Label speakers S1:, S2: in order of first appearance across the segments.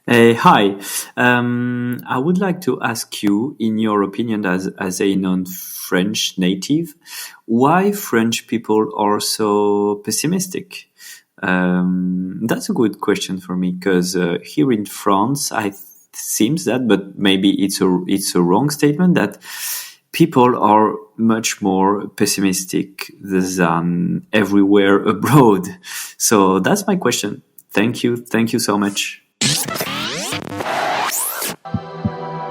S1: Hi. I would like to ask you, in your opinion, as a non-French native, why French people are so pessimistic? That's a good question for me because here in France, I seems that, but maybe it's a wrong statement that people are much more pessimistic than everywhere abroad. So that's my question. Thank you so much.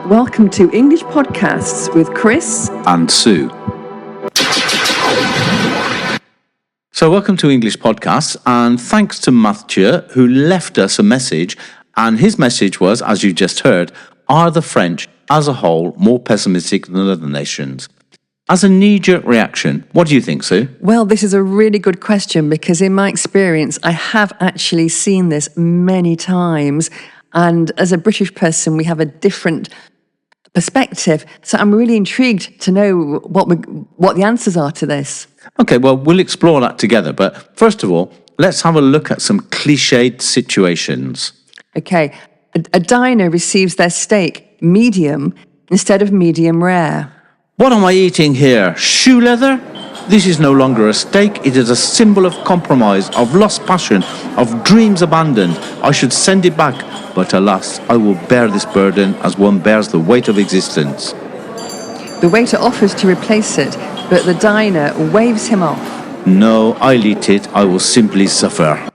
S2: Welcome to English Podcasts with Chris
S3: and Sue. So welcome to English Podcasts, and thanks to Mathieu, who left us a message, and his message was, as you just heard, are the French as a whole more pessimistic than other nations? As a knee-jerk reaction, what do you think, Sue?
S2: Well, this is a really good question because in my experience, I have actually seen this many times. And as a British person, we have a different perspective. So I'm really intrigued to know what the answers are to this.
S3: Okay, well, we'll explore that together. But first of all, let's have a look at some cliched situations.
S2: Okay, a diner receives their steak medium instead of medium rare.
S3: What am I eating here? Shoe leather? This is no longer a steak. It is a symbol of compromise, of lost passion, of dreams abandoned. I should send it back, but alas, I will bear this burden as one bears the weight of existence.
S2: The waiter offers to replace it, but the diner waves him off.
S3: No, I'll eat it. I will simply suffer.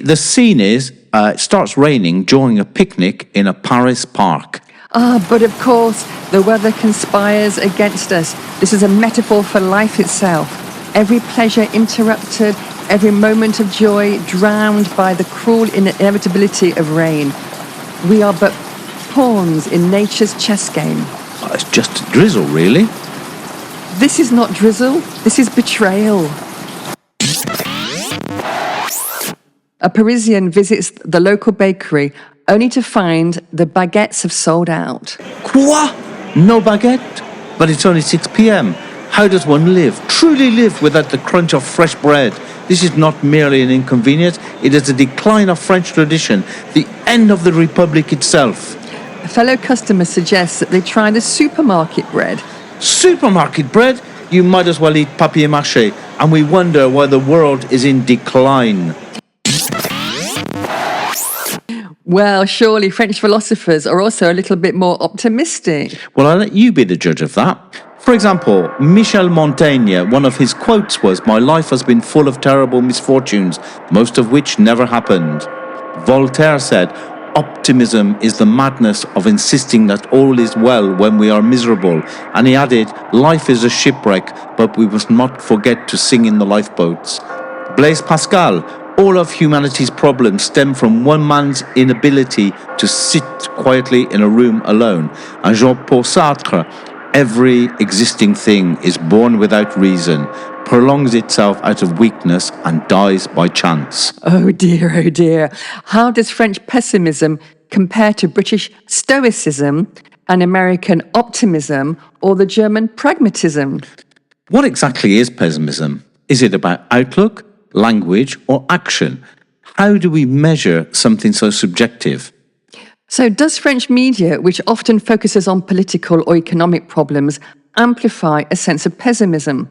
S3: The scene is, it starts raining during a picnic in a Paris park.
S2: But of course, the weather conspires against us. This is a metaphor for life itself. Every pleasure interrupted, every moment of joy drowned by the cruel inevitability of rain. We are but pawns in nature's chess game.
S3: It's just a drizzle, really.
S2: This is not drizzle, this is betrayal. A Parisian visits the local bakery only to find the baguettes have sold out.
S3: Quoi? No baguette? But it's only 6 p.m. How does one live, truly live, without the crunch of fresh bread? This is not merely an inconvenience, it is a decline of French tradition, the end of the Republic itself.
S2: A fellow customer suggests that they try the supermarket bread.
S3: Supermarket bread? You might as well eat papier-mâché, and we wonder why the world is in decline.
S2: Well, surely French philosophers are also a little bit more optimistic.
S3: Well, I'll let you be the judge of that. For example, Michel Montaigne, one of his quotes was, "My life has been full of terrible misfortunes, most of which never happened." Voltaire said, "Optimism is the madness of insisting that all is well when we are miserable." And he added, "Life is a shipwreck, but we must not forget to sing in the lifeboats." Blaise Pascal, "All of humanity's problems stem from one man's inability to sit quietly in a room alone." And Jean-Paul Sartre, "Every existing thing is born without reason, prolongs itself out of weakness and dies by chance."
S2: Oh dear. How does French pessimism compare to British stoicism and American optimism or the German pragmatism?
S3: What exactly is pessimism? Is it about outlook, language, or action? How do we measure something so subjective?
S2: So does French media, which often focuses on political or economic problems, amplify a sense of pessimism?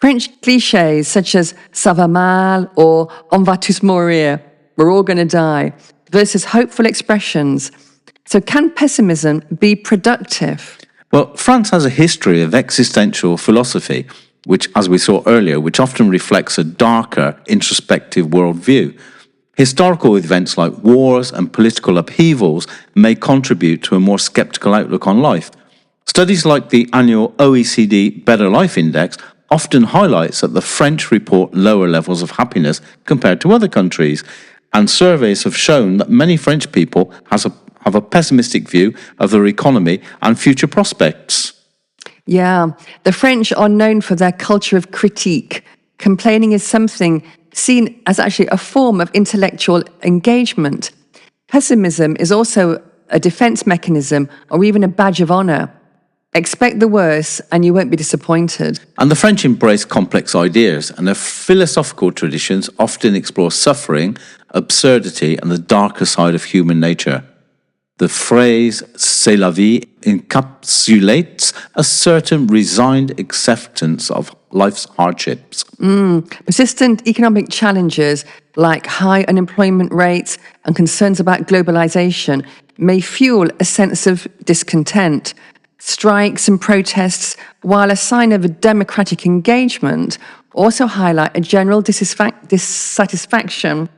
S2: French clichés such as "ça va mal" or "on va tous mourir," "we're all going to die," versus hopeful expressions. So can pessimism be productive?
S3: Well, France has a history of existential philosophy, which, as we saw earlier, which often reflects a darker, introspective worldview. Historical events like wars and political upheavals may contribute to a more sceptical outlook on life. Studies like the annual OECD Better Life Index often highlights that the French report lower levels of happiness compared to other countries, and surveys have shown that many French people have a pessimistic view of their economy and future prospects.
S2: Yeah, the French are known for their culture of critique. Complaining is something seen as actually a form of intellectual engagement. Pessimism is also a defense mechanism or even a badge of honor. Expect the worst and you won't be disappointed.
S3: And the French embrace complex ideas, and their philosophical traditions often explore suffering absurdity, and the darker side of human nature. The phrase "c'est la vie" encapsulates a certain resigned acceptance of life's hardships.
S2: Persistent economic challenges like high unemployment rates and concerns about globalization may fuel a sense of discontent. Strikes and protests, while a sign of a democratic engagement, also highlight a general dissatisfaction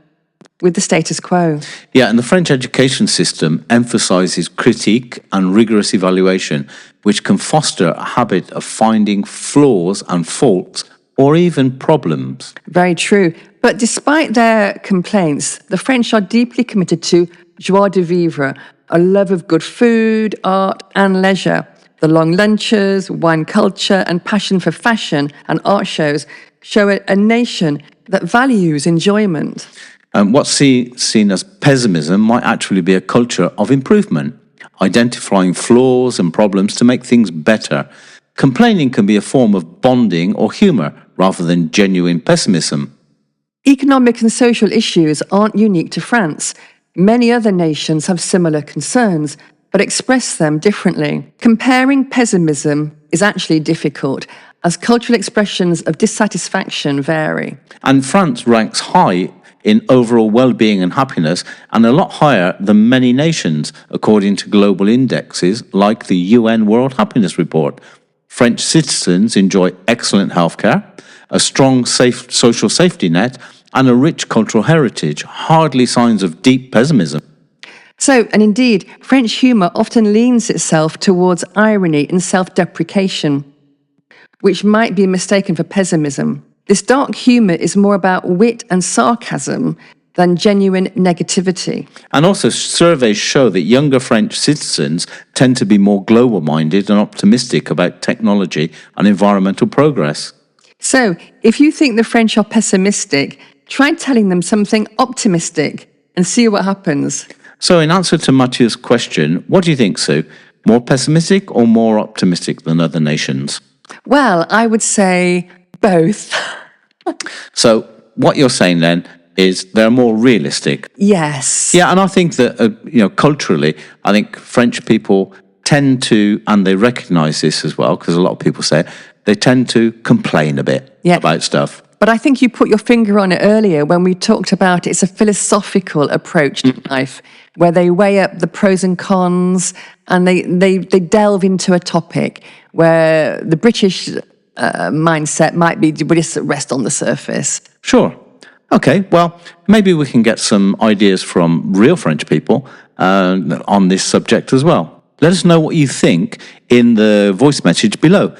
S2: with the status quo.
S3: Yeah, and the French education system emphasizes critique and rigorous evaluation, which can foster a habit of finding flaws and faults or even problems.
S2: Very true. But despite their complaints, the French are deeply committed to joie de vivre, a love of good food, art, and leisure. The long lunches, wine culture, and passion for fashion and art shows show a nation that values enjoyment.
S3: And what's seen as pessimism might actually be a culture of improvement, identifying flaws and problems to make things better. Complaining can be a form of bonding or humour rather than genuine pessimism.
S2: Economic and social issues aren't unique to France. Many other nations have similar concerns, but express them differently. Comparing pessimism is actually difficult, as cultural expressions of dissatisfaction vary.
S3: And France ranks high in overall well-being and happiness, and a lot higher than many nations, according to global indexes like the UN World Happiness Report. French citizens enjoy excellent healthcare, a strong social safety net, and a rich cultural heritage, hardly signs of deep pessimism.
S2: So, and indeed, French humour often leans itself towards irony and self-deprecation, which might be mistaken for pessimism. This dark humour is more about wit and sarcasm than genuine negativity.
S3: And also, surveys show that younger French citizens tend to be more global-minded and optimistic about technology and environmental progress.
S2: So, if you think the French are pessimistic, try telling them something optimistic and see what happens.
S3: So, in answer to Mathieu's question, what do you think, Sue? More pessimistic or more optimistic than other nations?
S2: Well, I would say both.
S3: So, what you're saying then is they're more realistic.
S2: Yes.
S3: Yeah, and I think that, culturally, I think French people tend to, and they recognise this as well, because a lot of people say it, they tend to complain a bit about stuff.
S2: But I think you put your finger on it earlier when we talked about it's a philosophical approach to life, where they weigh up the pros and cons and they delve into a topic where the British mindset might be just rest on the surface.
S3: Sure. Okay, well, maybe we can get some ideas from real French people on this subject as well. Let us know what you think in the voice message below.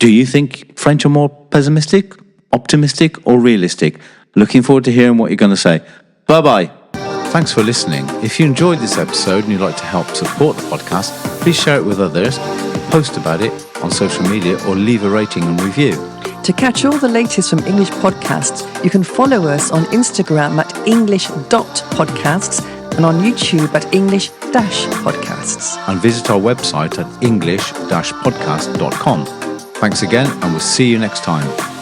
S3: Do you think French are more pessimistic, optimistic, or realistic? Looking forward to hearing what you're going to say. Bye-bye. Thanks for listening. If you enjoyed this episode and you'd like to help support the podcast, please share it with others, post about it on social media, or leave a rating and review.
S2: To catch all the latest from English podcasts, you can follow us on Instagram at english.podcasts and on YouTube at english-podcasts.
S3: And visit our website at english-podcast.com. Thanks again, and we'll see you next time.